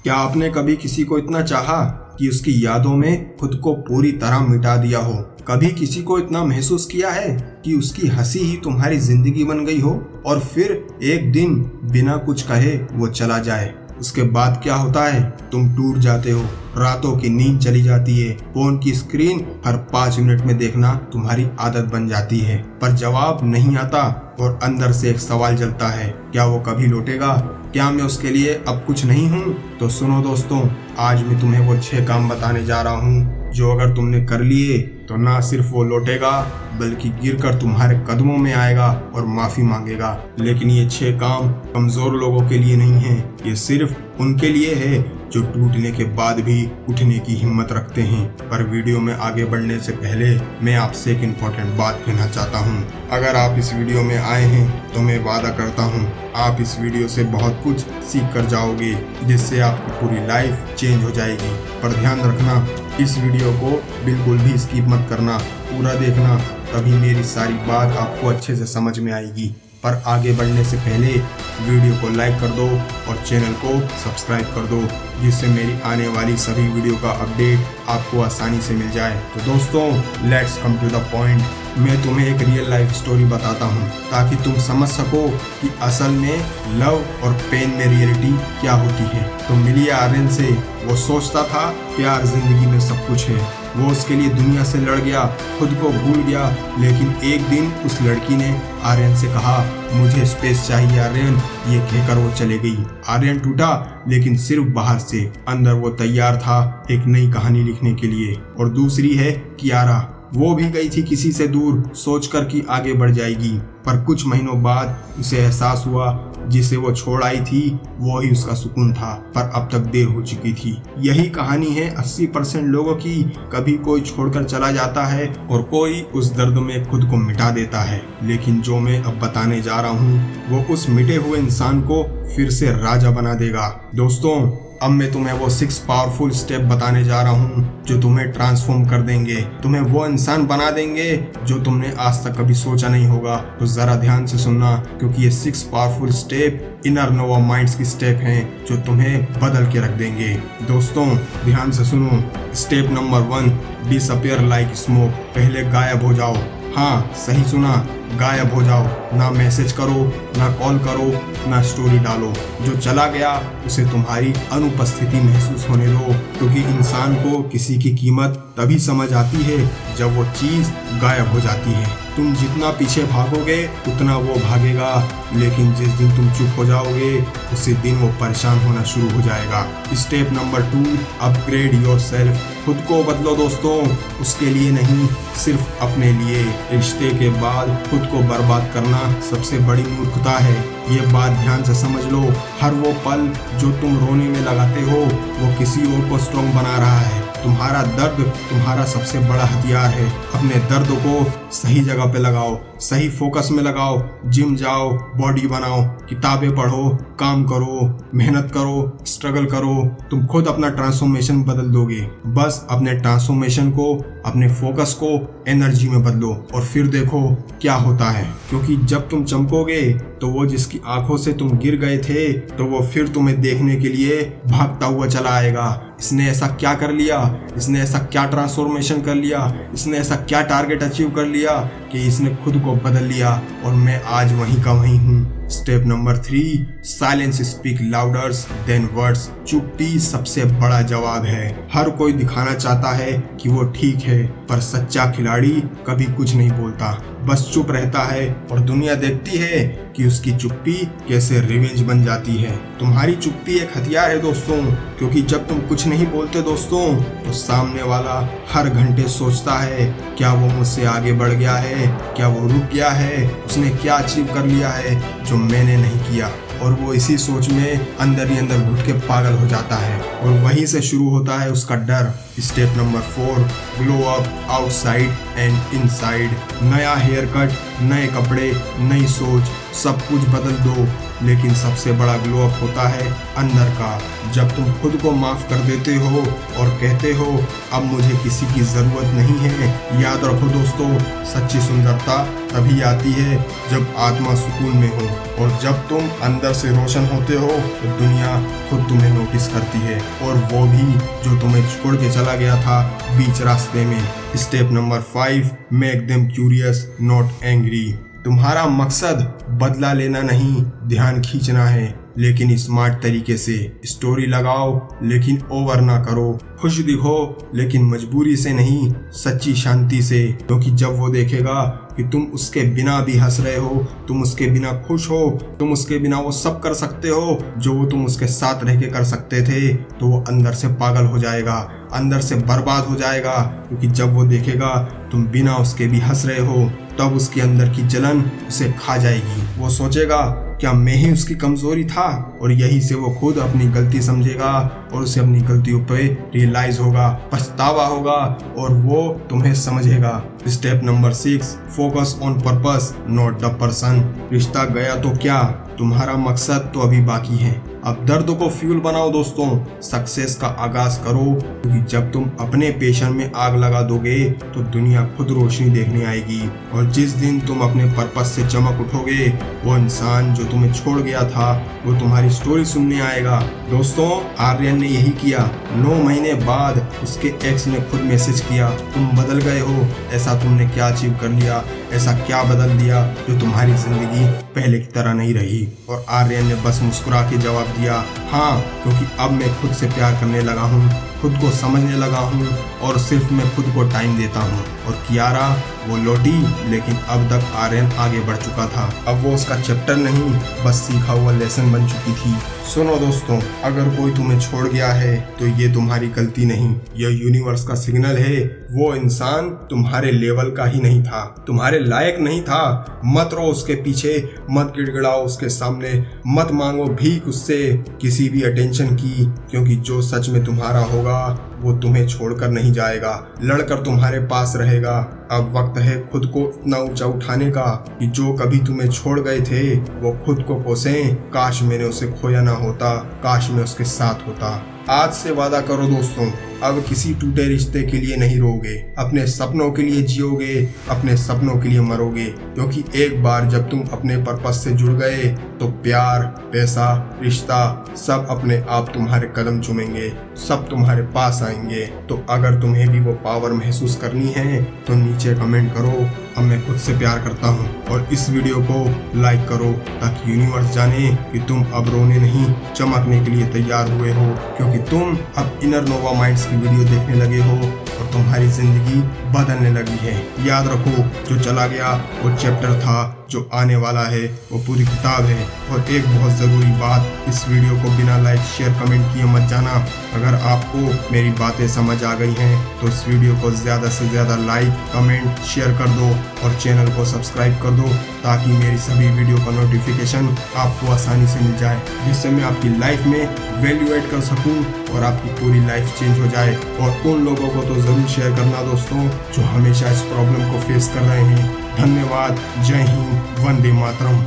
क्या आपने कभी किसी को इतना चाहा कि उसकी यादों में खुद को पूरी तरह मिटा दिया हो? कभी किसी को इतना महसूस किया है कि उसकी हंसी ही तुम्हारी जिंदगी बन गई हो और फिर एक दिन बिना कुछ कहे वो चला जाए? उसके बाद क्या होता है? तुम टूट जाते हो, रातों की नींद चली जाती है, फोन की स्क्रीन हर 5 मिनट में देखना तुम्हारी आदत बन जाती है, पर जवाब नहीं आता और अंदर से एक सवाल जलता है, क्या वो कभी लौटेगा? क्या मैं उसके लिए अब कुछ नहीं हूँ? तो सुनो दोस्तों, आज मैं तुम्हें वो 6 काम बताने जा रहा हूँ जो अगर तुमने कर लिए तो ना सिर्फ वो लौटेगा बल्कि गिरकर तुम्हारे कदमों में आएगा और माफी मांगेगा। लेकिन ये 6 काम कमजोर लोगों के लिए नहीं है, ये सिर्फ उनके लिए है जो टूटने के बाद भी उठने की हिम्मत रखते हैं। पर वीडियो में आगे बढ़ने से पहले मैं आपसे एक इम्पोर्टेंट बात कहना चाहता हूँ। अगर आप इस वीडियो में आए हैं तो मैं वादा करता हूँ आप इस वीडियो से बहुत कुछ सीख कर जाओगे, जिससे आपकी पूरी लाइफ चेंज हो जाएगी। पर ध्यान रखना, इस वीडियो को बिल्कुल भी स्किप मत करना, पूरा देखना, तभी मेरी सारी बात आपको अच्छे से समझ में आएगी। पर आगे बढ़ने से पहले वीडियो को लाइक कर दो और चैनल को सब्सक्राइब कर दो, जिससे मेरी आने वाली सभी वीडियो का अपडेट आपको आसानी से मिल जाए। तो दोस्तों, let's come to the point. मैं तुम्हें एक रियल लाइफ स्टोरी बताता हूँ ताकि तुम समझ सको कि असल में लव और पेन में रियलिटी क्या होती है। तो मिली आर्यन से। वो सोचता था प्यार जिंदगी में सब कुछ है, वो उसके लिए दुनिया से लड़ गया, खुद को भूल गया। लेकिन एक दिन उस लड़की ने आर्यन से कहा, मुझे स्पेस चाहिए आर्यन। ये कहकर वो चले गई। आर्यन टूटा, लेकिन सिर्फ बाहर से। अंदर वो तैयार था एक नई कहानी लिखने के लिए। और दूसरी है कियारा। वो भी गई थी किसी से दूर, सोचकर कि आगे बढ़ जाएगी, पर कुछ महीनों बाद उसे एहसास हुआ जिसे वो छोड़ आई थी वो ही उसका सुकून था, पर अब तक देर हो चुकी थी। यही कहानी है 80% लोगों की। कभी कोई छोड़कर चला जाता है और कोई उस दर्द में खुद को मिटा देता है। लेकिन जो मैं अब बताने जा रहा हूँ वो उस मिटे हुए इंसान को फिर से राजा बना देगा। दोस्तों, अब मैं तुम्हें वो 6 पावरफुल स्टेप बताने जा रहा हूँ जो तुम्हें ट्रांसफॉर्म कर देंगे, तुम्हें वो इंसान बना देंगे जो तुमने आज तक कभी सोचा नहीं होगा। तो जरा ध्यान से सुनना, क्योंकि ये 6 पावरफुल स्टेप इनर नोवा माइंड्स की स्टेप हैं जो तुम्हें बदल के रख देंगे। दोस्तों, ध्यान से सुनो। Step number 1, disappear like smoke. पहले गायब हो जाओ। हाँ, सही सुना, गायब हो जाओ। ना मैसेज करो, ना कॉल करो, ना स्टोरी डालो। जो चला गया उसे तुम्हारी अनुपस्थिति महसूस होने दो, क्योंकि इंसान को किसी की कीमत तभी समझ आती है जब वो चीज गायब हो जाती है। तुम जितना पीछे भागोगे उतना वो भागेगा, लेकिन जिस दिन तुम चुप हो जाओगे उसी दिन वो परेशान होना शुरू हो जाएगा। Step number 2, upgrade yourself. खुद को बदलो दोस्तों, उसके लिए नहीं, सिर्फ अपने लिए। रिश्ते के बाद खुद को बर्बाद करना सबसे बड़ी मूर्खता है। ये बात ध्यान से समझ लो। हर वो पल जो तुम रोने में लगाते हो वो किसी और को स्ट्रॉन्ग बना रहा है। तुम्हारा दर्द तुम्हारा सबसे बड़ा हथियार है। अपने दर्द को सही जगह पे लगाओ, सही फोकस में लगाओ। जिम जाओ, बॉडी बनाओ, किताबें पढ़ो, काम करो, मेहनत करो, स्ट्रगल करो। तुम खुद अपना ट्रांसफॉर्मेशन बदल दोगे। बस अपने ट्रांसफॉर्मेशन को, अपने फोकस को एनर्जी में बदलो और फिर देखो क्या होता है। क्योंकि जब तुम चमकोगे तो वो जिसकी आंखों से तुम गिर गए थे तो वो फिर तुम्हें देखने के लिए भागता हुआ चला आएगा। इसने ऐसा क्या कर लिया, इसने ऐसा क्या ट्रांसफॉर्मेशन कर लिया, इसने ऐसा क्या टारगेट अचीव कर लिया कि इसने खुद को बदल लिया और मैं आज वहीं का वहीं हूँ। Step number 3, silence speak louder than words. चुप्पी सबसे बड़ा जवाब है। हर कोई दिखाना चाहता है कि वो ठीक है, पर सच्चा खिलाड़ी कभी कुछ नहीं बोलता, बस चुप रहता है और दुनिया देखती है कि उसकी चुप्पी कैसे रिवेंज बन जाती है। तुम्हारी चुप्पी एक हथियार है दोस्तों, क्योंकि जब तुम कुछ नहीं बोलते दोस्तों तो सामने वाला हर घंटे सोचता है क्या वो मुझसे आगे बढ़ गया है, क्या वो रुक गया है, उसने क्या अचीव कर लिया है जो मैंने नहीं किया। और वो इसी सोच में अंदर ही अंदर घुट के पागल हो जाता है और वहीं से शुरू होता है उसका डर। Step number 4, glow up outside and inside. नया हेयर कट, नए कपड़े, नई सोच, सब कुछ बदल दो, लेकिन सबसे बड़ा ग्लो अप होता है अंदर का। जब तुम खुद को माफ कर देते हो और कहते हो अब मुझे किसी की जरूरत नहीं है। याद रखो दोस्तों, सच्ची सुंदरता तभी आती है जब आत्मा सुकून में हो, और जब तुम अंदर से रोशन होते हो तो दुनिया खुद तुम्हें नोटिस करती है, और वो भी जो तुम्हें छोड़ के चला गया था बीच रास्ते में। Step number 5, make them curious not angry. तुम्हारा मकसद बदला लेना नहीं, ध्यान खींचना है, लेकिन स्मार्ट तरीके से। स्टोरी लगाओ लेकिन ओवर ना करो, खुश दिखो लेकिन मजबूरी से नहीं, सच्ची शांति से। क्योंकि जब वो देखेगा कि तुम उसके बिना भी हंस रहे हो, तुम उसके बिना खुश हो, तुम उसके बिना वो सब कर सकते हो जो वो तुम उसके साथ रह के कर सकते थे, तो वो अंदर से पागल हो जाएगा, अंदर से बर्बाद हो जाएगा। क्योंकि जब वो देखेगा तुम बिना उसके भी हंस रहे हो, तब उसके अंदर की जलन उसे खा जाएगी। वो सोचेगा क्या मैं ही उसकी कमजोरी था, और यही से वो खुद अपनी गलती समझेगा और उसे अपनी गलतियों पे रियलाइज होगा, पछतावा होगा, और वो तुम्हें समझेगा। Step number 6, focus on purpose not the person. रिश्ता गया तो क्या, तुम्हारा मकसद तो अभी बाकी है। अब दर्द को फ्यूल बनाओ दोस्तों, सक्सेस का आगाज करो। क्योंकि जब तुम अपने पैशन में आग लगा दोगे तो दुनिया खुद रोशनी देखने आएगी, और जिस दिन तुम अपने पर्पस से चमक उठोगे, वो इंसान जो तुम्हें छोड़ गया था वो तुम्हारी स्टोरी सुनने आएगा। दोस्तों, आर्यन ने यही किया। 9 महीने बाद उसके एक्स ने खुद मैसेज किया, तुम बदल गए हो, ऐसा तुमने क्या अचीव कर लिया, ऐसा क्या बदल दिया जो तुम्हारी जिंदगी पहले की तरह नहीं रही। और आर्यन ने बस मुस्कुरा के जवाब दिया, हाँ, क्योंकि अब मैं खुद से प्यार करने लगा हूँ, खुद को समझने लगा हूँ, और सिर्फ मैं खुद को टाइम देता हूँ। और कियारा वो लौटी, लेकिन अब तक आर्यन आगे बढ़ चुका था। अब वो उसका चैप्टर नहीं, बस सीखा हुआ लेसन बन चुकी थी। सुनो दोस्तों, अगर कोई तुम्हें छोड़ गया है तो ये तुम्हारी गलती नहीं, यह यूनिवर्स का सिग्नल है। वो इंसान तुम्हारे लेवल का ही नहीं था, तुम्हारे लायक नहीं था। मत रो उसके पीछे, मत गिड़गिड़ाओ उसके सामने, मत मांगो भीख उससे किसी भी अटेंशन की, क्योंकि जो सच में तुम्हारा होगा वो तुम्हें छोड़कर नहीं जाएगा, लड़कर तुम्हारे पास रहेगा। अब वक्त है खुद को इतना ऊंचा उठाने का कि जो कभी तुम्हें छोड़ गए थे वो खुद को कोसें, काश मैंने उसे खोया ना होता, काश मैं उसके साथ होता। आज से वादा करो दोस्तों, अब किसी टूटे रिश्ते के लिए नहीं रोगे, अपने सपनों के लिए जियोगे, अपने सपनों के लिए मरोगे। क्योंकि एक बार जब तुम अपने पर्पस से जुड़ गए तो प्यार, पैसा, रिश्ता सब अपने आप तुम्हारे कदम चूमेंगे, सब तुम्हारे पास आएंगे। तो अगर तुम्हें भी वो पावर महसूस करनी है तो नीचे कमेंट करो, अब मैं खुद से प्यार करता हूँ, और इस वीडियो को लाइक करो ताकि यूनिवर्स जाने कि तुम अब रोने नहीं, चमकने के लिए तैयार हुए हो। क्योंकि तुम अब इनर नोवा माइंड्स की वीडियो देखने लगे हो और तुम्हारी जिंदगी बदलने लगी है। याद रखो, जो चला गया वो चैप्टर था, जो आने वाला है वो पूरी किताब है। और एक बहुत ज़रूरी बात, इस वीडियो को बिना लाइक शेयर कमेंट किए मत जाना। अगर आपको मेरी बातें समझ आ गई हैं तो इस वीडियो को ज़्यादा से ज़्यादा लाइक कमेंट शेयर कर दो, और चैनल को सब्सक्राइब कर दो ताकि मेरी सभी वीडियो का नोटिफिकेशन आपको आसानी से मिल जाए, जिससे मैं आपकी लाइफ में वैल्यू ऐड कर सकूं और आपकी पूरी लाइफ चेंज हो जाए। और उन लोगों को तो ज़रूर शेयर करना दोस्तों जो हमेशा इस प्रॉब्लम को फेस कर रहे हैं। धन्यवाद, जय हिंद, वंदे मातरम।